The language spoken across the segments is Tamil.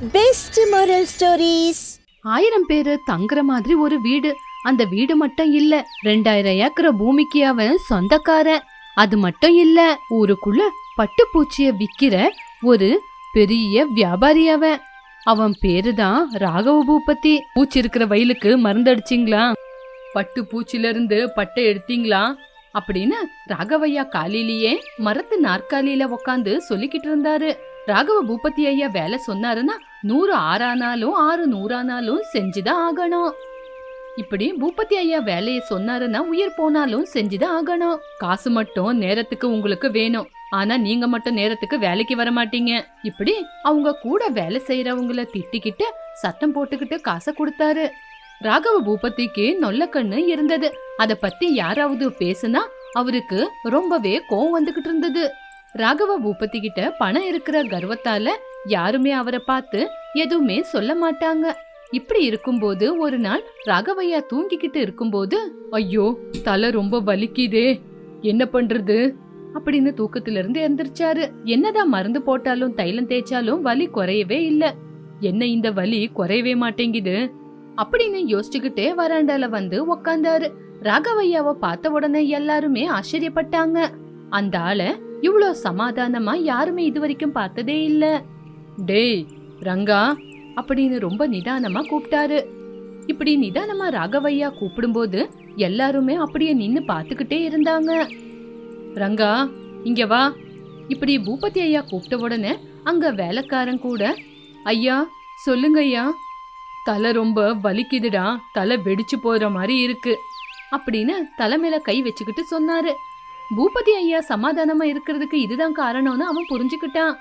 Best moral stories. 1000 பேரு தங்குற மாதிரி ஒரு வீடு. அந்த வீடு மட்டும் இல்ல, 2000 ஏக்கர் பூமிக்கு அவன் சொந்தக்காரன். அது மட்டும் இல்ல, ஊருக்குள்ள பட்டுப்பூச்சிய விக்கிற ஒரு பெரிய வியாபாரி அவன். அவன் பேருதான் ராகவ பூபதி. பூச்சி இருக்கிற வயலுக்கு மருந்தடிச்சிங்களா? பட்டு பூச்சில இருந்து பட்டை எடுத்தீங்களா அப்படின்னு ராகவையா காலையிலேயே மரத்து நாற்காலியில உக்காந்து சொல்லிக்கிட்டு இருந்தாரு. ராகவ பூபதி ஐயா வேலை சொன்னாருன்னா 100 ஆறானாலும் 6 100 செஞ்சுதான் ஆகணும். இப்படி பூபதி ஐயா வேலையை சொன்னாருன்னா உயிர் போனாலும் செஞ்சுதான் ஆகணும். காசு மட்டும் நேரத்துக்கு உங்களுக்கு வேணும், ஆனா நீங்க மட்டும் நேரத்துக்கு வேலைக்கு வர மாட்டீங்க. இப்படி அவங்க கூட வேலை செய்யறவங்கள திட்டிக்கிட்டு சத்தம் போட்டுக்கிட்டு காசை கொடுத்தாரு. ராகவ பூபதிக்கு நொல்ல கண்ணு இருந்தது. அத பத்தி யாராவது பேசுனா அவருக்கு ரொம்பவே கோவம் வந்துகிட்டு இருந்தது. ராகவ பூபதி கிட்ட பணம் இருக்கிற கர்வத்தால யாருமே அவரை பார்த்து எதுவுமே சொல்ல மாட்டாங்க. இப்படி இருக்கும்போது ஒரு நாள் ராகவையா தூங்கிக்கிட்டு இருக்கும்போது, ஐயோ தலை ரொம்ப வலிக்குதே, என்ன பண்றது அப்படின்னு தூக்கத்துல இருந்து எந்திரிச்சாரு. என்னதான் மருந்து போட்டாலும் தைலம் தேய்ச்சாலும் வலி குறையவே இல்ல. என்ன இந்த வலி குறையவே மாட்டேங்குது அப்படின்னு யோசிச்சுக்கிட்டே வராண்டால வந்து உக்காந்தாரு. ராகவையாவை பார்த்த உடனே எல்லாருமே ஆச்சரியப்பட்டாங்க. அந்த ஆள இவ்வளோ சமாதானமா யாருமே இதுவரைக்கும் பார்த்ததே இல்ல. டேய் ரங்கா அப்படின்னு ரொம்ப நிதானமா கூப்பிட்டாரு. இப்படி நிதானமா ராகவையா கூப்பிடும்போது எல்லாருமே அப்படியே நின்னு பாத்துக்கிட்டே இருந்தாங்க. ரங்கா இங்க வா இப்படி பூபதி ஐயா கூப்பிட்ட உடனே அங்க வேலைக்காரன் கூட, ஐயா சொல்லுங்க ஐயா, தலை ரொம்ப வலிக்குதுடா, தலை வெடிச்சு போற மாதிரி இருக்கு அப்படின்னு தலை மேல கை வச்சுக்கிட்டு சொன்னாரு. பூபதி ஐயா சமாதானமா இருக்கிறதுக்கு இதுதான் காரணம்னு அவன் புரிஞ்சுக்கிட்டான்.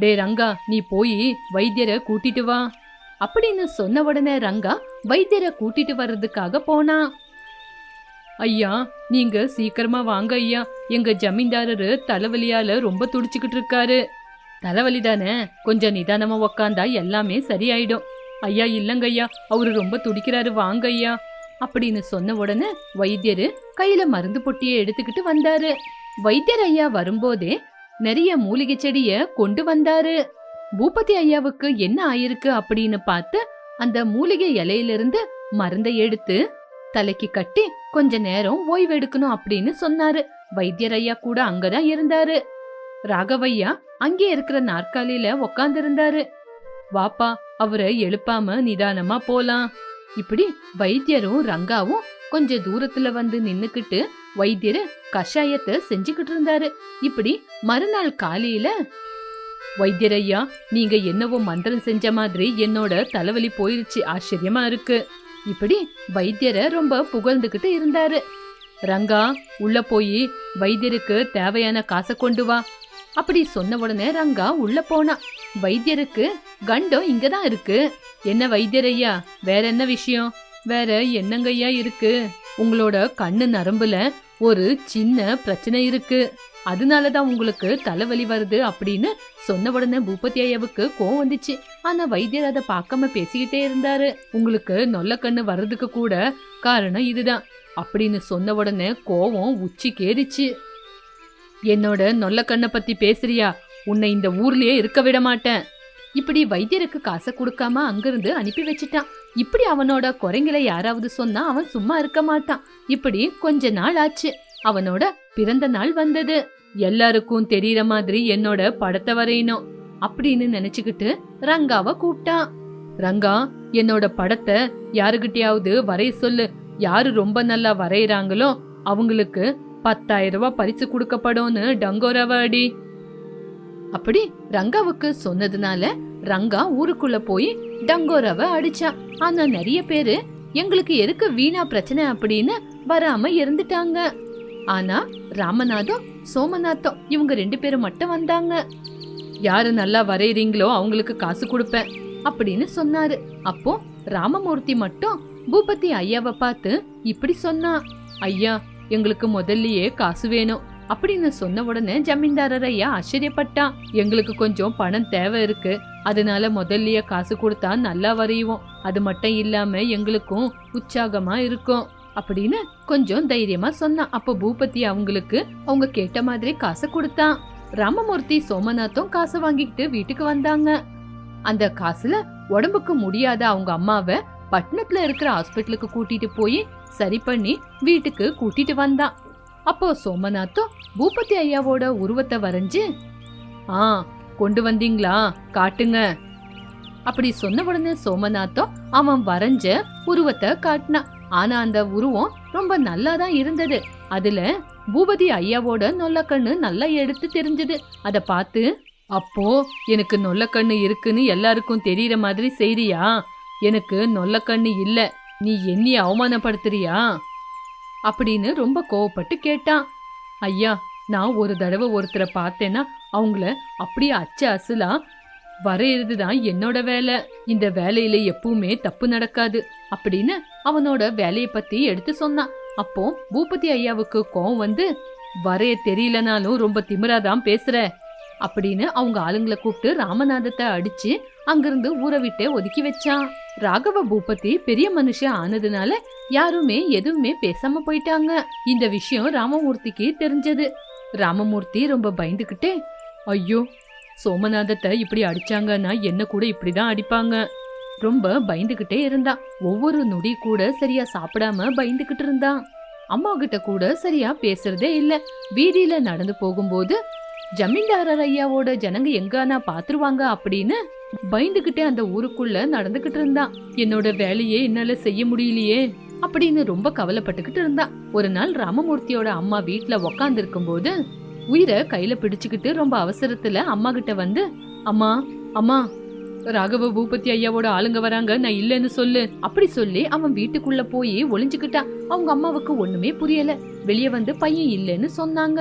டே ரங்கா நீ போய் வைத்தியரை கூட்டிட்டு வா அப்படின்னு சொன்ன உடனே ரங்கா வைத்தியரை கூட்டிட்டு வர்றதுக்காக போனான். ஐயா நீங்க சீக்கிரமா வாங்க ஐயா, எங்க ஜமீன்தாரரு தலைவலியால ரொம்ப துடிச்சுக்கிட்டு இருக்காரு. தலைவலி தானே, கொஞ்சம் நிதானமா உக்காந்தா எல்லாமே சரியாயிடும். ஐயா இல்லங்க ஐயா, அவரு ரொம்ப துடிக்கிறாரு, வாங்க ஐயா அப்படின்னு சொன்ன உடனே வைத்தியரு கையில மருந்து பொட்டியை எடுத்துக்கிட்டு வந்தாரு. வைத்தியர் ஐயா வரும்போதே நிறைய மூலிகை செடிய கொண்டு வந்தாரு. பூபதி ஐயாவுக்கு என்ன ஆயிருக்கு அப்படின்னு பார்த்து அந்த மூலிகை இலையிலிருந்து மருந்தை எடுத்து தலைக்கு கட்டி கொஞ்ச நேரம் ஓய்வு எடுக்கணும் அப்படின்னு சொன்னாரு. வைத்தியர் ஐயா கூட அங்கதான் இருந்தாரு. ராகவையா அங்கே இருக்கிற நாற்காலியில உக்காந்து இருந்தாரு. வாப்பா அவரை எழுப்பாம நிதானமா போலாம். இப்படி வைத்தியரும் ரங்காவும் கொஞ்ச தூரத்துல வந்து நின்னுக்கிட்டு வைத்தியரு கஷாயத்தை செஞ்சுக்கிட்டு இருந்தாரு. இப்படி மறுநாள் காலையில, வைத்தியர் ஐயா நீங்க என்னவோ மந்திரம் செஞ்ச மாதிரி என்னோட தலைவலி போயிருச்சு, ஆச்சரியமா இருக்கு. இப்படி வைத்தியரை ரொம்ப புகழ்ந்துகிட்டு இருந்தாரு. ரங்கா உள்ள போய் வைத்தியருக்கு தேவையான காசை கொண்டு வா அப்படி சொன்ன உடனே ரங்கா உள்ள போனா. வைத்தியருக்கு கண்டம் இங்கதான் இருக்கு. என்ன வைத்தியர் ஐயா வேற என்ன விஷயம்? வேற என்னங்கய்யா இருக்கு, உங்களோட கண்ணு நரம்புல ஒரு சின்ன பிரச்சனை இருக்கு, அதனாலதான் உங்களுக்கு தலைவலி வருது அப்படின்னு சொன்ன உடனே பூபதி ஐயாவுக்கு கோவம் வந்துச்சு. ஆனா வைத்தியர் அதை பார்க்காம பேசிக்கிட்டே இருந்தாரு. உங்களுக்கு நொல்ல கண்ணு வர்றதுக்கு கூட காரணம் இதுதான் அப்படின்னு சொன்ன உடனே கோவம் உச்சிக்கேறிச்சு. என்னோட நொல்ல கண்ணை பத்தி பேசுறியா, உன்னை இந்த ஊர்லயே இருக்க விட மாட்டேன். இப்படி வைத்தியருக்கு காசை கொடுக்காம அங்கிருந்து அனுப்பி வச்சிட்டான். இப்படி அவனோட குறைங்களை யாராவது சொன்னா அவன் சும்மா இருக்க மாட்டான். இப்படி கொஞ்ச நாள் ஆச்சு. அவனோட பிறந்த நாள் வந்தது. எல்லாருக்கும் தெரியற மாதிரி என்னோட படத்தை வரையணும் அப்படின்னு நினைச்சுக்கிட்டு ரங்காவை கூப்பிட்டான். ரங்கா என்னோட படத்தை யாருகிட்டயாவது வரைய சொல்லு, யாரு ரொம்ப நல்லா வரையறாங்களோ அவங்களுக்கு 10,000 ரூபாய் பரிசு கொடுக்கப்படும்னு டங்கோரவ அடி. அப்படி ரங்காவுக்கு சொன்னதுனால ரங்கா ஊருக்குள்ள போய் டங்கோரவ அடிச்சா. ஆனா நிறைய பேரு எங்களுக்கு எதுக்கு வீணா பிரச்சனை அப்படின்னு வராம இருந்துட்டாங்க. ஆனா ராமநாதம் சோமநாதம் இவங்க 2 பேரும் மட்டும் வந்தாங்க. யாரு நல்லா வரையறீங்களோ அவங்களுக்கு காசு கொடுப்பேன் அப்படின்னு சொன்னாரு. அப்போ ராமமூர்த்தி மட்டும் பூபதி ஐயாவை பார்த்து இப்படி சொன்னா, ஐயா எங்களுக்கு முதல்லயே காசு வேணும் அப்படின்னு சொன்ன உடனே ஜமீன்தாரர் ஐயா ஆச்சரியப்பட்டான். எங்களுக்கு கொஞ்சம் பணம் தேவை இருக்கு, அதனால முதல்லயே காசு கொடுத்தா நல்லா வரையுவோம், அது மட்டும் இல்லாம எங்களுக்கும் உற்சாகமா இருக்கும் அப்படின்னு கொஞ்சம் தைரியமா சொன்னான். அப்ப பூபதி அவங்களுக்கு அவங்க கேட்ட மாதிரி காசை கொடுத்தான். ராமமூர்த்தி சோமநாத்தும் காசை வாங்கிக்கிட்டு வீட்டுக்கு வந்தாங்க. அந்த காசுல உடம்புக்கு முடியாத அவங்க அம்மாவை பட்டணத்துல இருக்கிற ஹாஸ்பிட்டலுக்கு கூட்டிட்டு போய் சரி பண்ணி வீட்டுக்கு கூட்டிட்டு வந்தான். அப்போ சோமநாத்தும் பூபதி ஐயாவோட உருவத்தை வரைஞ்சு, கொண்டு வந்தீங்களா, காட்டுங்க அப்படி சொன்ன உடனே சோமநாத்தும் அவன் வரைஞ்ச உருவத்தை காட்டினான். ஆனா அந்த உருவம் ரொம்ப நல்லாதான் இருந்தது. அதுல பூபதி ஐயாவோட நொல்லக்கண்ணு நல்லா எடுத்து தெரிஞ்சது. அத பார்த்து, அப்போ எனக்கு நொல்லக்கண்ணு இருக்குன்னு எல்லாருக்கும் தெரியற மாதிரி செய்றியா? எனக்கு நொல்லக்கண்ணு இல்ல, நீ என்னைய அவமானப்படுத்துறியா அப்படின்னு ரொம்ப கோவப்பட்டு கேட்டான். ஐயா, நான் ஒரு தடவை ஒருத்தரை பார்த்தேன்னா அவங்கள அப்படியே அச்சு அசலா வரையறதுதான் என்னோட வேலை. இந்த வேலையில எப்பவுமே தப்பு நடக்காது அப்படின்னு அவனோட வேலைய பத்தி எடுத்து சொன்னான். அப்போ பூபதி ஐயாவுக்கு கோவம் வந்து, வரைய தெரியலனாலும் ரொம்ப திமிராதான் பேசுற அப்படின்னு அவங்க ஆளுங்களை கூப்பிட்டு ராமநாதத்தை அடிச்சு அங்கிருந்து ஊரை விட்டே ஒதுக்கி வச்சான். ராகவ பூபதி பெரிய மனுஷன் ஆனதுனால யாருமே எதுவுமே பேசாம போயிட்டாங்க. இந்த விஷயம் ராமமூர்த்திக்கு தெரிஞ்சது. ராமமூர்த்தி ரொம்ப பயந்துகிட்டே, ஐயோ, சோமநாதத்தை இப்படி அடிச்சாங்கன்னா என்ன கூட இப்படிதான் அடிப்பாங்க, ரொம்ப பயந்துகிட்டே இருந்தான். ஒவ்வொரு நொடி கூட சரியா சாப்பிடாம பயந்துகிட்டு இருந்தான். அம்மா கிட்ட கூட சரியா பேசுறதே இல்ல. வீதியில நடந்து போகும்போது ஜமீன்தாரர் ஐயாவோட ஜனங்க எங்கானா பாத்துருவாங்க அப்படின்னு பயந்துகிட்டே அந்த ஊருக்குள்ள நடந்துகிட்டு இருந்தான். என்னோட வேலையே என்னால செய்ய முடியலையே அப்படின்னு ரொம்ப கவலைப்பட்டுக்கிட்டு இருந்தான். ஒரு நாள் ராமமூர்த்தியோட அம்மா வீட்டுல உக்காந்து இருக்கும் போது உயிரை கையில பிடிச்சுக்கிட்டு ரொம்ப அவசரத்துல அம்மா கிட்ட வந்து, அம்மா அம்மா, ராகவ பூபதி ஐயாவோட ஆளுங்க வராங்க, நான் இல்லன்னு சொல்லு அப்படி சொல்லி அவன் வீட்டுக்குள்ள போய் ஒளிஞ்சுக்கிட்டான். அவங்க அம்மாவுக்கு ஒண்ணுமே புரியல. வெளியே வந்து பையன் இல்லன்னு சொன்னாங்க.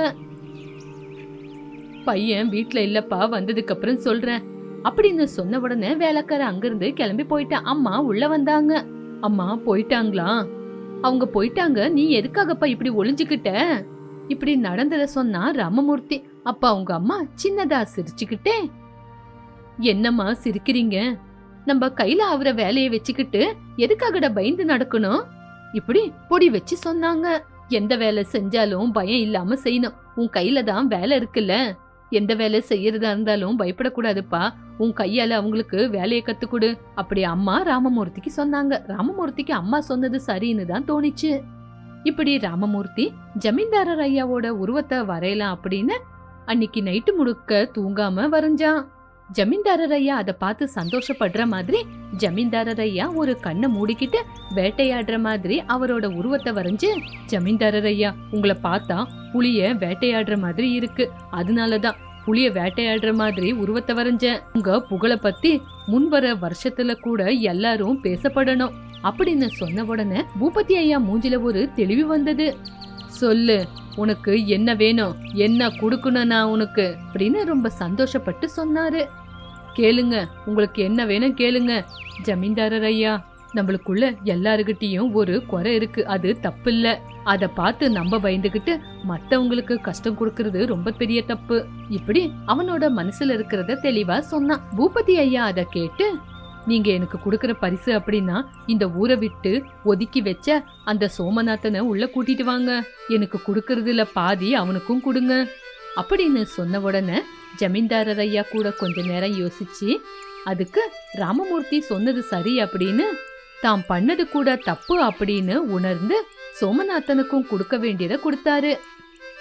பையன் வீட்டுல இல்லப்பா, வந்ததுக்கு அப்புறம் சொல்றேன் அப்படின்னு சொன்ன உடனே வேலைக்கார அங்கிருந்து கிளம்பி போயிட்டான். அம்மா உள்ள வந்தாங்க. அம்மா போயிட்டாங்களா? அவங்க போயிட்டாங்க, நீ எதுக்காகப்பா இப்படி ஒளிஞ்சுக்கிட்ட இப்படி நடந்தத சொன்னா ராமமூர்த்தி. அப்ப அவங்க அம்மா சின்னதா சிரிச்சுக்கிட்டே, என்னம்மா சிரிக்கிறீங்க? நம்ம கையில ஆகுற வேலையை வச்சுக்கிட்டு எதுக்காகட பயந்து நடக்கணும் இப்படி பொடி வச்சு சொன்னாங்க. எந்த வேலை செஞ்சாலும் பயம் இல்லாம செய்யணும். உன் கையில தான் வேலை இருக்குல்ல, எந்த வேலை செய்யறதா இருந்தாலும் பயப்படக்கூடாதுப்பா. உன் கையால அவங்களுக்கு வேலையை கத்துக்கொடு அப்படி அம்மா ராமமூர்த்திக்கு சொன்னாங்க. ராமமூர்த்திக்கு அம்மா சொன்னது சரின்னு தான் தோணிச்சு. இப்படி ராமமூர்த்தி ஜமீன்தாரர் ஐயாவோட உருவத்தை வரையலாம் அப்படின்னு அன்னைக்கு நைட்டு முழுக்க தூங்காம வரைஞ்சான். ஜமீன்தாரர் ஐயா அதை பார்த்து சந்தோஷப்படுற மாதிரி ஜமீன்தாரர் ஐயா ஒரு கண்ணை மூடிக்கிட்டு வேட்டையாடுற மாதிரி அவரோட உருவத்தை வரைஞ்சு, ஜமீன்தாரர் ஐயா, உங்களை பார்த்தா புலிய வேட்டையாடுற மாதிரி இருக்கு, அதனாலதான் புலிய வேட்டையாடுற மாதிரி உருவத்தை வரைஞ்சேன். உங்க புகழை பத்தி முன்வர வருஷத்துல கூட எல்லாரும் பேசப்படணும் அப்படின்னு சொன்ன உடனே பூபதி ஐயா மூஞ்சில ஒரு தெளிவு வந்தது. சொல்லு, உனக்கு என்ன வேணும், என்ன கொடுக்கணும் நான் உனக்கு அப்படின்னு ரொம்ப சந்தோஷப்பட்டு சொன்னாரு. கேளுங்க, உங்களுக்கு என்ன வேணும் கேளுங்க ஜமீன்தாரர் ஐயா. நம்மளுக்குள்ள எல்லாருகிட்டையும் ஒரு குறை இருக்கு, அது தப்பு இல்ல. அத பார்த்து நம்ம பயந்துகிட்டு மத்தவங்களுக்கு கஷ்டம் கொடுக்கறது ரொம்ப பெரிய தப்பு. இப்படி அவனோட மனசுல இருக்கிறத தெளிவா சொன்னான். பூபதி ஐயா அத கேட்டு, நீங்க எனக்கு கொடுக்கற பரிசு அப்படின்னா இந்த ஊரை விட்டு ஒதுக்கி வச்ச அந்த சோமநாதனை உள்ள கூட்டிட்டு வாங்க, எனக்கு கொடுக்கறதுல பாதி அவனுக்கும் கொடுங்க அப்படின்னு சொன்ன உடனே ஜமீன்தாரர் ஐயா கூட கொஞ்ச நேரம் யோசிச்சு, அதுக்கு ராமமூர்த்தி சொன்னது சரி அப்படின்னு தாம் பண்ணது கூட தப்பு அப்படின்னு உணர்ந்து சோமநாதனுக்கும் கொடுக்க வேண்டியதை கொடுத்தாரு.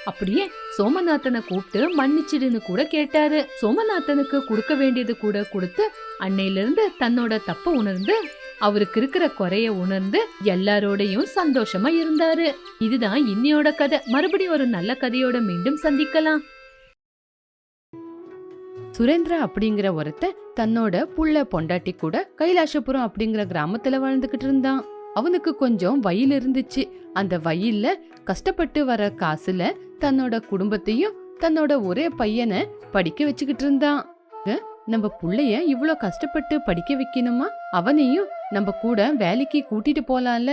அப்படியே சோமநாதனை கூப்பிட்டு மன்னிச்சிடுன்னு கூட கேட்டாரு. சோமநாதனுக்கு கொடுக்க வேண்டியது கூட கொடுத்து அன்னையிலிருந்து தன்னோட தப்ப உணர்ந்து அவருக்கு இருக்கிற குறைய உணர்ந்து எல்லாரோடையும் சந்தோஷமா இருந்தாரு. இதுதான் இன்னையோட கதை. மறுபடியும் ஒரு நல்ல கதையோட மீண்டும் சந்திக்கலாம். சுரேந்திரா அப்படிங்கிற ஒருத்த தன்னோட புள்ள பொண்டாட்டி கூட கைலாசபுரம் அப்படிங்கிற கிராமத்துல வாழ்ந்துகிட்டு இருந்தான். அவனுக்கு கொஞ்சம் வயல் இருந்துச்சு. அந்த வயல்ல கஷ்டப்பட்டு வர காசுல தன்னோட குடும்பத்தையும் தன்னோட ஒரே பையனை படிக்க வச்சுக்கிட்டு இருந்தான். நம்ம புள்ளைய இவ்ளோ கஷ்டப்பட்டு படிக்க வைக்கணுமா? அவனையும் நம்ம கூட வேலைக்கு கூட்டிட்டு போலாம்ல.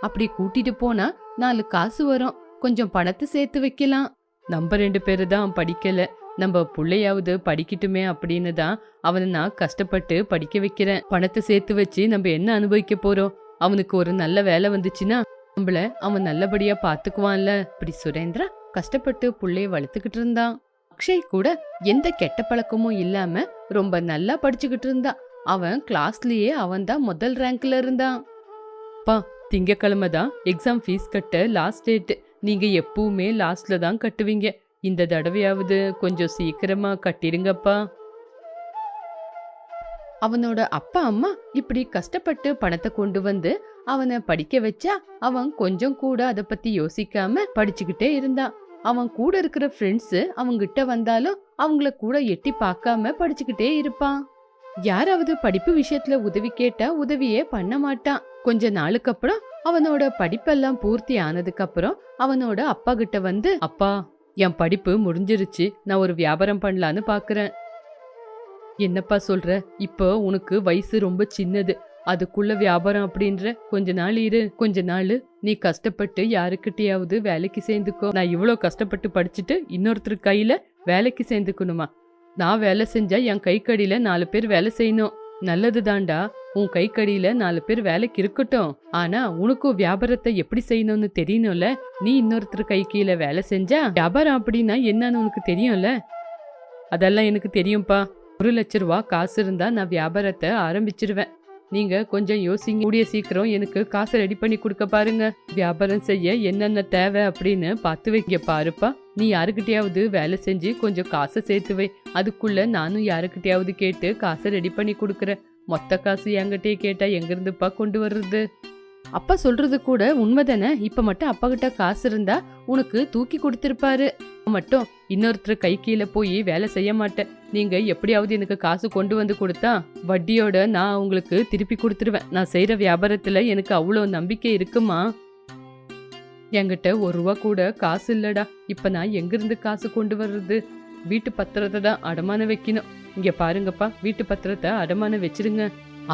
அப்படி கூட்டிட்டு போனா 4 காசு வரும், கொஞ்சம் பணத்தை சேர்த்து வைக்கலாம். நம்ம 2 பேரு தான் படிக்கல, நம்ம புள்ளையாவது படிக்கட்டுமே அப்படின்னு தான் அவனை நான் கஷ்டப்பட்டு படிக்க வைக்கிறேன். பணத்தை சேர்த்து வச்சு நம்ம என்ன அனுபவிக்க போறோம்? அவனுக்கு ஒரு நல்ல வேலை வந்துச்சுன்னா நம்மள அவன் நல்லபடியா பாத்துக்குவான்ல. இப்படி சுரேந்திரா கஷ்டப்பட்டு புள்ளைய வளர்த்துக்கிட்டு இருந்தான். அக்ஷய் கூட எந்த கெட்ட பழக்கமும் இல்லாம ரொம்ப நல்லா படிச்சுக்கிட்டு இருந்தா. அவன் கிளாஸ்லயே அவன் தான் முதல் ரேங்க்ல இருந்தான். பா, திங்கக்கிழமை தான் எக்ஸாம் ஃபீஸ் கட்ட லாஸ்ட் டேட். நீங்க எப்பவுமே லாஸ்ட்ல தான் கட்டுவீங்க. இந்த தடவையாவது கொஞ்சம் சீக்கிரமா கட்டிடுங்கப்பா. அவனோட அப்பா அம்மா இப்படி கஷ்டப்பட்டு பணத்தை கொண்டு வந்து அவனை படிக்க வச்சா அவன் கொஞ்சம் கூட அதை பத்தி யோசிக்காம படிச்சுக்கிட்டே இருந்தான். அவன் கூட இருக்கிற ஃப்ரெண்ட்ஸ் அவங்கிட்ட வந்தாலும் அவங்கள கூட எட்டி பார்க்காம படிச்சுக்கிட்டே இருப்பான். யாராவது படிப்பு விஷயத்துல உதவி கேட்டா உதவியே பண்ண மாட்டான். கொஞ்ச நாளுக்கு அப்புறம் அவனோட படிப்பெல்லாம் பூர்த்தி ஆனதுக்கு அப்புறம் அவனோட அப்பா கிட்ட வந்து, அப்பா, என் படிப்பு முடிஞ்சிருச்சு, நான் ஒரு வியாபாரம் பண்ணலான்னு பாக்குறேன். என்னப்பா சொல்ற? இப்போ உனக்கு வயசு ரொம்ப சின்னது, அதுக்குள்ள வியாபாரம் அப்படின்ற? கொஞ்ச நாள் இரு, கொஞ்ச நாள் நீ கஷ்டப்பட்டு யாருக்கிட்டையாவது வேலைக்கு சேர்ந்துக்கோ. நான் இவ்வளோ கஷ்டப்பட்டு படிச்சுட்டு இன்னொருத்தர் கையில வேலைக்கு சேர்ந்துக்கணுமா? நான் வேலை செஞ்சா என் கைக்கடியில 4 பேர் வேலை செய்யணும். நல்லது தாண்டா, உன் கைக்கடியில 4 பேர் வேலைக்கு இருக்கட்டும். ஆனா உனக்கும் வியாபாரத்தை எப்படி செய்யணும்னு தெரியணும்ல. நீ இன்னொருத்தர் கை கீழே வேலை செஞ்சா வியாபாரம் அப்படின்னா என்னன்னு உனக்கு தெரியும்ல. அதெல்லாம் எனக்கு தெரியும்பா. 1 லட்ச ரூபா காசு இருந்தா நான் வியாபாரத்தை ஆரம்பிச்சிருவேன். நீங்க கொஞ்சம் யோசிங்க. கூடிய சீக்கிரம் எனக்கு காசை ரெடி பண்ணி கொடுக்க பாருங்க. வியாபாரம் செய்ய என்னென்ன தேவை அப்படின்னு பார்த்து வைக்க பாருப்பா. நீ யாருக்கிட்டையாவது வேலை செஞ்சு கொஞ்சம் காசை சேர்த்து வை. அதுக்குள்ள நானும் யாருக்கிட்டையாவது கேட்டு காசை ரெடி பண்ணி கொடுக்குறேன். மொத்த காசு என்கிட்டயே கேட்டா எங்கிருந்துப்பா கொண்டு வர்றது? அப்பா சொல்றது கூட உண்மைதானே. இப்ப மட்டும் அப்பா கிட்ட காசு இருந்தா உனக்கு தூக்கி கொடுத்திருப்பாரு. மட்டும் இன்னொருத்தர் கை கீழே போய் வேலை செய்ய மாட்டேன். நீங்க எப்படியாவது எனக்கு காசு கொண்டு வந்து கொடுத்தா வட்டியோட நான் உங்களுக்கு திருப்பி கொடுத்துருவேன். நான் செய்யற வியாபாரத்துல எனக்கு அவ்வளோ நம்பிக்கை இருக்குமா? என்கிட்ட 1 ரூபா கூட காசு இல்லடா. இப்ப நான் எங்கிருந்து காசு கொண்டு வர்றது? வீட்டு பத்திரத்தை தான் அடமானம் வைக்கணும். இங்க பாருங்கப்பா, வீட்டு பத்திரத்தை அடமானம் வச்சிருங்க.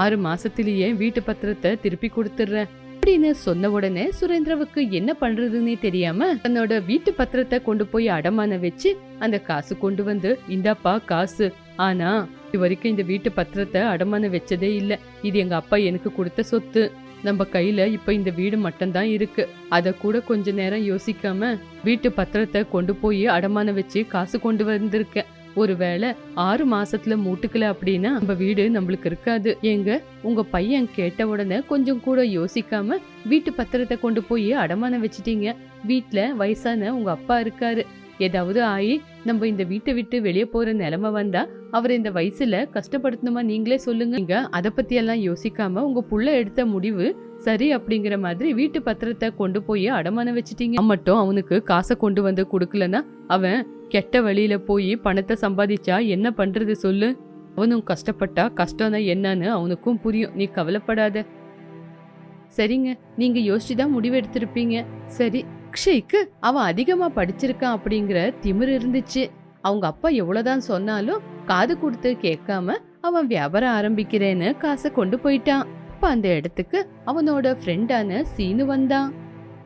6 மாசத்திலேயே வீட்டு பத்திரத்தை திருப்பி கொடுத்துடுறேன் அப்படின்னு சொன்ன உடனே சுரேந்திரவுக்கு என்ன பண்றதுன்னே தெரியாம தன்னோட வீட்டு பத்திரத்தை கொண்டு போய் அடமானம் வச்சு அந்த காசு கொண்டு வந்து, இந்தாப்பா காசு. ஆனா இது வரைக்கும் இந்த வீட்டு பத்திரத்தை அடமானம் வச்சதே இல்ல. இது எங்க அப்பா எனக்கு கொடுத்த சொத்து. நம்ம கையில இப்ப இந்த வீடு மட்டும்தான் இருக்கு. அத கூட கொஞ்ச நேரம் யோசிக்காம வீட்டு பத்திரத்தை கொண்டு போய் அடமானம் வச்சு காசு கொண்டு வந்திருக்கேன். ஒருவேளை 6 மாசத்துல மூட்டுக்கல அப்படின்னா நம்ம வீடு நம்மளுக்கு இருக்காது. ஏங்க, உங்க பையன் கேட்ட உடனே கொஞ்சம் கூட யோசிக்காம வீட்டு பத்திரத்தை கொண்டு போய் அடமானம் வச்சிட்டீங்க. வீட்டுல வயசான உங்க அப்பா இருக்காரு. ஏதாவது ஆயி நம்ம இந்த வீட்டை விட்டு வெளியே போற நிலைமை வந்தா அவர் இந்த வயசுல கஷ்டப்படுத்தணுமா? நீங்களே சொல்லுங்க. நீங்க அதை பத்தி எல்லாம் யோசிக்காம உங்க புள்ள எடுத்த முடிவு சரி அப்படிங்கிற மாதிரி வீட்டு பத்திரத்தை கொண்டு போய் அடமானம் வச்சிட்டீங்க. மட்டும் அவனுக்கு காசை கொண்டு வந்து கொடுக்கலன்னா அவன் கெட்ட வழியில போய் பணத்தை சம்பாதிச்சா என்ன பண்றது சொல்லு? அவனும் கஷ்டப்பட்டா கஷ்டம்னா என்னன்னு அவனுக்கும் புரியும். நீ கவலைப்படாத. சரிங்க, நீங்க யோசிச்சுதான் முடிவு எடுத்திருப்பீங்க. சரி, அக்ஷய்க்கு அவன் அதிகமா படிச்சிருக்கான் அப்படிங்கிற திமிரு இருந்துச்சு. அவங்க அப்பா எவ்வளவுதான் சொன்னாலும் காது கொடுத்து கேட்காம அவன் வியாபாரம் ஆரம்பிக்கிறேன்னு காசை கொண்டு போயிட்டான். அப்ப அந்த இடத்துக்கு அவனோட ஃப்ரெண்டான சீனு வந்தான்.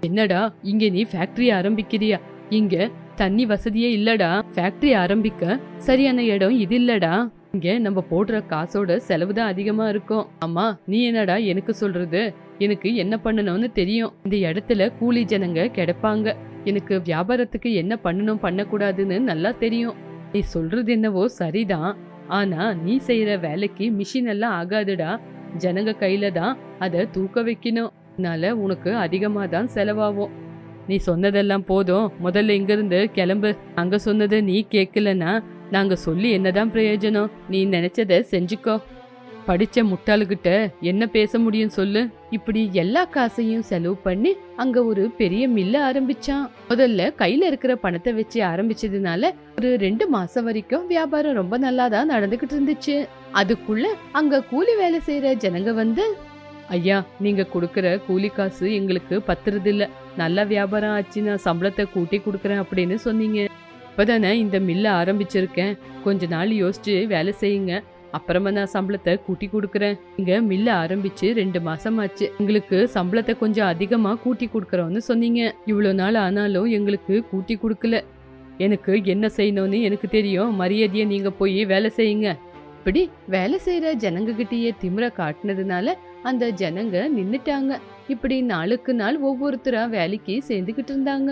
என்னடா, இங்க நீ ஃபேக்டரி ஆரம்பிக்கிறியா? இங்க தண்ணி வசதியே இல்லடா. ஃபேக்டரி ஆரம்பிக்க சரியான இடம் இது இல்லடா. இங்க நம்ம போடுற காசோட செலவுதான் அதிகமா இருக்கும். ஆமா, நீ என்னடா எனக்கு சொல்றது? எனக்கு என்ன பண்ணணும்னு தெரியும். இந்த இடத்துல கூலி ஜனங்க கிடைப்பாங்க. எனக்கு வியாபாரத்துக்கு என்ன பண்ணணும் பண்ணக்கூடாதுன்னு நல்லா தெரியும். நீ சொல்றது என்னவோ சரிதான். ஆனா நீ செய்யற வேலைக்கு மிஷின் எல்லாம் ஆகாதுடா. ஜனங்க கையில தான் அதை தூக்க வைக்கணும். அதனால உனக்கு அதிகமா தான் செலவாகும். நீ சொன்னதெல்லாம் போதும், முதல்ல இங்கிருந்து கிளம்பு. அங்க சொன்னதை நீ கேட்கலன்னா நாங்க சொல்லி என்னதான் பிரயோஜனம்? நீ நினைச்சத செஞ்சுக்கோ. படிச்ச முட்டாளுகிட்ட என்ன பேச முடியும் சொல்லு? இப்படி எல்லா காசையும் செலவு பண்ணி அங்க ஒரு பெரிய மில்ல ஆரம்பிச்சான். முதல்ல கையில இருக்கிற பணத்தை வச்சு ஆரம்பிச்சதுனால ஒரு 2 மாசம் வரைக்கும் வியாபாரம் ரொம்ப நல்லாதான் நடந்துகிட்டு இருந்துச்சு. அதுக்குள்ள அங்க கூலி வேலை செய்யற ஜனங்க வந்து, ஐயா, நீங்க கொடுக்கற கூலி காசு எங்களுக்கு பத்துறது இல்ல. நல்ல வியாபாரம் ஆச்சு, நான் சம்பளத்தை கூட்டி கொடுக்கறேன் அப்படின்னு சொன்னீங்க. இப்பதானே இந்த மில்ல ஆரம்பிச்சிருக்கேன். கொஞ்ச நாள் யோசிச்சு வேலை செய்யுங்க, அப்புறமா நான் சம்பளத்தை கூட்டி கொடுக்கறேன். இங்க மில்ல ஆரம்பிச்சு 2 மாசம் ஆச்சு. எங்களுக்கு சம்பளத்தை கொஞ்சம் அதிகமா கூட்டி கொடுக்கறோம்னு சொன்னீங்க. இவ்வளவு நாள் ஆனாலும் எங்களுக்கு கூட்டி கொடுக்கல. எனக்கு என்ன செய்யணும்னு எனக்கு தெரியும். மரியாதையை நீங்க போய் வேலை செய்யுங்க. இப்படி வேலை செய்யற ஜனங்க கிட்டயே திமிர காட்டினதுனால அந்த ஜனங்க நின்னுட்டாங்க. இப்படி நாளுக்கு நாள் ஒவ்வொருத்தரா வேலைக்கு சேர்ந்துகிட்டு இருந்தாங்க.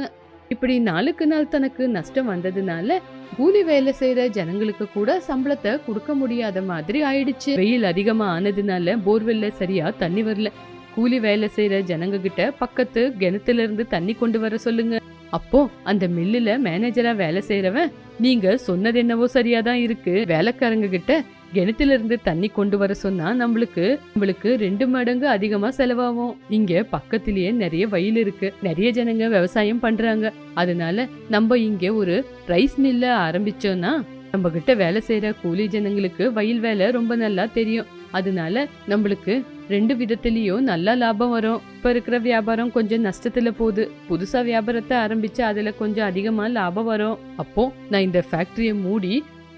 இப்படி நாளுக்கு நாள் தனக்கு நஷ்டம் வந்ததுனால கூலி வேலை செய்யற ஜனங்களுக்கு கூட சம்பளத்தை கொடுக்க முடியாத மாதிரி ஆயிடுச்சு. வெயில் அதிகமா ஆனதுனால போர்வெல்ல சரியா தண்ணி வரல. கூலி வேலை செய்யற ஜனங்க கிட்ட பக்கத்து கிணத்துல இருந்து தண்ணி கொண்டு வர சொல்லுங்க. அப்போ அந்த மில்லுல மேனேஜரா வேலை செய்யறவன், நீங்க சொன்னது என்னவோ சரியாதான் இருக்கு, வேலைக்காரங்க கிட்ட கிணத்துல இருந்து தண்ணி கொண்டு வர சொன்னா நம்மளுக்கு 2 மடங்கு அதிகமா செலவாகும். இங்க பக்கத்திலேயே நிறைய வயல் இருக்கு, நிறைய ஜனங்க விவசாயம் பண்றாங்க. அதனால நம்ம இங்க ஒரு ரைஸ் மில்ல ஆரம்பிச்சோம்னா நம்ம கிட்ட வேலை செய்யற கூலி ஜனங்களுக்கு வயல் வேலை ரொம்ப நல்லா தெரியும். அதனால நம்மளுக்கு 2 விதத்திலயும் நல்லா லாபம் வரும். இப்ப இருக்கிற வியாபாரம் கொஞ்சம் நஷ்டத்துல போகுது, புதுசா வியாபாரத்தை ஆரம்பிச்சு அதுல கொஞ்சம் அதிகமா லாபம் வரும். அப்போ நான் இந்த ஃபேக்டரியை மூடி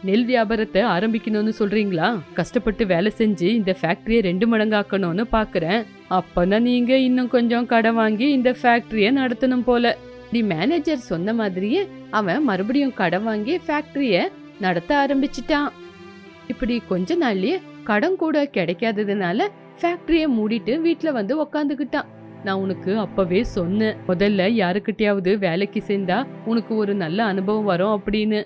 நெல் வியாபாரத்தை ஆரம்பிக்கணும்னு சொல்றீங்களா? கஷ்டப்பட்டு வேலை செஞ்சு இந்த ஃபேக்டரியை 2 மடங்காக்கணும்னு பாக்குறேன். அப்பனா நீங்க இன்னும் கொஞ்சம் கடன் வாங்கி இந்த ஃபேக்டரியை நடத்தணும் போல. தி மேனேஜர் சொன்ன மாதிரியே அவன் மறுபடியும் கடன் வாங்கி ஃபேக்டரிய நடத்த ஆரம்பிச்சிட்டான். இப்படி கொஞ்ச நாள்லயே கடன் கூட கிடைக்காததுனால ஃபேக்டரியை மூடிட்டு வீட்டுல வந்து உக்காந்துக்கிட்டான். நான் உனக்கு அப்பவே சொன்னேன், முதல்ல யாருக்கிட்டையாவது வேலைக்கு சேர்ந்தா உனக்கு ஒரு நல்ல அனுபவம் வரும் அப்படின்னு.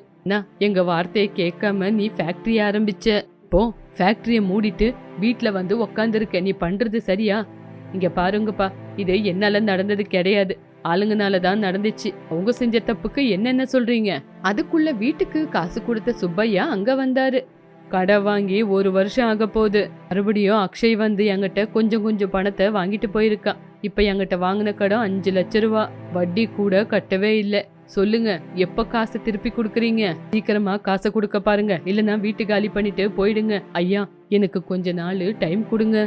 எங்க வார்த்தையை கேட்காம நீ ஃபேக்டரி ஆரம்பிச்ச. இப்போ ஃபேக்டரியை மூடிட்டு வீட்டுல வந்து உக்காந்துருக்க. நீ பண்றது சரியா? இங்க பாருங்கப்பா, இது என்னால நடந்தது கிடையாது, ஆளுங்கனாலதான் நடந்துச்சு. அவங்க செஞ்ச தப்புக்கு என்னென்ன சொல்றீங்க? அதுக்குள்ள வீட்டுக்கு காசு கொடுத்த சுப்பையா அங்க வந்தாரு. கடை வாங்கி 1 வருஷம் ஆக போகுது. மறுபடியும் அக்ஷய் வந்து என்கிட்ட கொஞ்சம் கொஞ்சம் பணத்தை வாங்கிட்டு போயிருக்கான். இப்ப என்கிட்ட வாங்கின கடன் 5 லட்சம் ரூபா, வட்டி கூட கட்டவே இல்லை. சொல்லுங்க, எப்ப காசை திருப்பி கொடுக்குறீங்க? சீக்கிரமா காசை கொடுக்க பாருங்க, இல்லைன்னா வீட்டு காலி பண்ணிட்டு போயிடுங்க. ஐயா, எனக்கு கொஞ்ச நாள் டைம் கொடுங்க.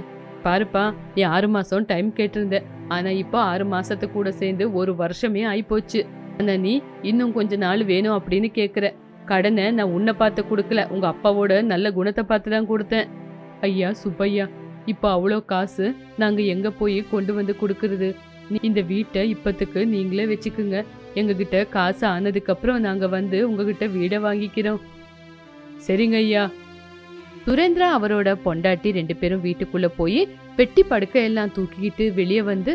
பாருப்பா, நீ 6 மாசம் டைம் கேட்டிருந்த, ஆனா இப்போ 6 மாசத்து கூட சேர்ந்து 1 வருஷமே ஆயிப்போச்சு. ஆனா நீ இன்னும் கொஞ்ச நாள் வேணும் அப்படின்னு கேக்குற. கடனை நான் உன்னை பார்த்து கொடுக்கல, உங்க அப்பாவோட நல்ல குணத்தை பார்த்து தான் கொடுத்தேன். ஐயா சுப்பையா, இப்போ அவ்வளோ காசு நாங்க எங்க போய் கொண்டு வந்து கொடுக்கறது? இந்த வீட்டை இப்பத்துக்கு நீங்களே வச்சுக்குங்க. எங்ககிட்ட காசு ஆனதுக்கு அப்புறம் நாங்க வந்து உங்ககிட்ட வீடை வாங்கிக்கிறோம். சரிங்க ஐயா. சுரேந்திரா அவரோட பொண்டாட்டி 2 பேரும் வீட்டுக்குள்ள போய் பெட்டி படுக்க எல்லாம் தூக்கிக்கிட்டு வெளியே வந்து,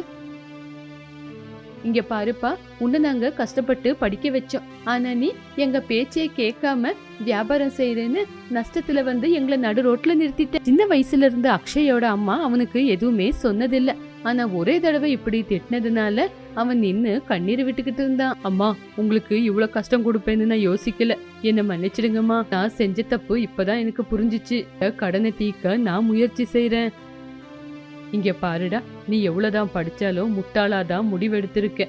இங்க பாருப்பா, உன்னை நாங்க கஷ்டப்பட்டு படிக்க வச்சோம். ஆனா நீ எங்க பேச்சையே கேட்காம வியாபாரம் செய்யறேன்னு நஷ்டத்துல வந்து எங்களை நடு ரோட்ல நிறுத்திட்ட. சின்ன வயசுல இருந்து அக்ஷயோட அம்மா அவனுக்கு எதுவுமே சொன்னதில்ல. ஆனா ஒரே தடவை இப்படி திட்டினதுனால அவன் நின்னு கண்ணீர் விட்டுக்கிட்டு இருந்தான். அம்மா, உங்களுக்கு இவ்வளவு கஷ்டம் கொடுப்பேன்னு நான் யோசிக்கல, என்ன மன்னிச்சிடுங்கம்மா. நான் செஞ்ச தப்பு இப்பதான் எனக்கு புரிஞ்சிச்சு. கடனை தீர்க்க நான் முயற்சி செய்யறேன். இங்க பாருடா, நீ எவ்வளவுதான் படிச்சாலும் முட்டாளாதான் முடிவெடுத்திருக்க.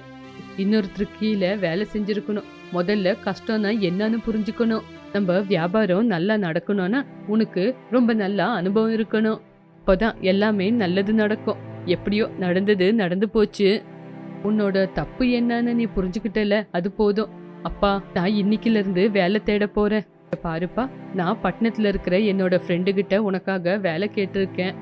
இன்னொருத்தருக்கு கீழே வேலை செஞ்சிருக்கணும். முதல்ல கஷ்டம்னா என்னன்னு புரிஞ்சுக்கணும். நம்ம வியாபாரம் நல்லா நடக்கணும்னா உனக்கு ரொம்ப நல்லா அனுபவம் இருக்கணும். அப்பதான் எல்லாமே நல்லது நடக்கும். எப்படியோ நடந்தது நடந்து போச்சு. உன்னோட தப்பு என்னன்னு நீ புரிஞ்சுக்கிட்டல, அது போதும். அப்பா, நான் இன்னைக்குல இருந்து வேலை தேட போறேன். பாருப்பா, நான் பட்டணத்துல இருக்கிற என்னோட ஃப்ரெண்டு கிட்ட உனக்காக வேலை கேட்டிருக்கேன்.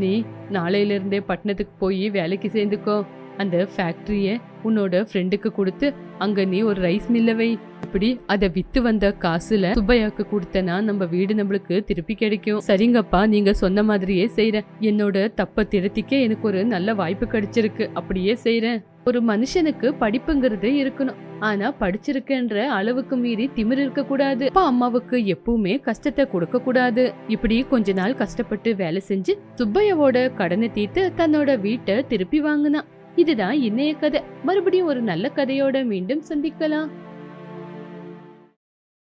நீ நாளையில இருந்தே பட்டணத்துக்கு போய் வேலைக்கு சேர்ந்துக்கோ. அந்த ஃபேக்டரிய உன்னோட ஃப்ரெண்டுக்கு கொடுத்து அங்க நீ ஒரு ரைஸ் மில்ல வை. இப்படி அதை வித்து வந்த காசுல சுப்பையாக்கு கொடுத்தனா நம்ம வீடு நம்மளுக்கு திருப்பி கிடைக்கும். சரிங்கப்பா, நீங்க சொன்ன மாதிரியே செய்யறேன். என்னோட தப்ப திருத்திக்க எனக்கு ஒரு நல்ல வாய்ப்பு கிடைச்சிருக்கு, அப்படியே செய்யறேன். ஒரு மனுஷனுக்கு படிப்புங்கிறது இருக்கணும், ஆனா படிச்சிருக்கன்ற அளவுக்கு மீறி திமிர் இருக்க கூடாது. அப்பா அம்மாவுக்கு எப்பவுமே கஷ்டத்தை கொடுக்க கூடாது. இப்படி கொஞ்ச நாள் கஷ்டப்பட்டு வேலை செஞ்சு சுப்பையாவோட கடனை தீர்த்து தன்னோட வீட்டை திருப்பி வாங்கினான். இதுதான் இன்னைய கதை. மறுபடியும் ஒரு நல்ல கதையோட மீண்டும் சந்திக்கலாம்.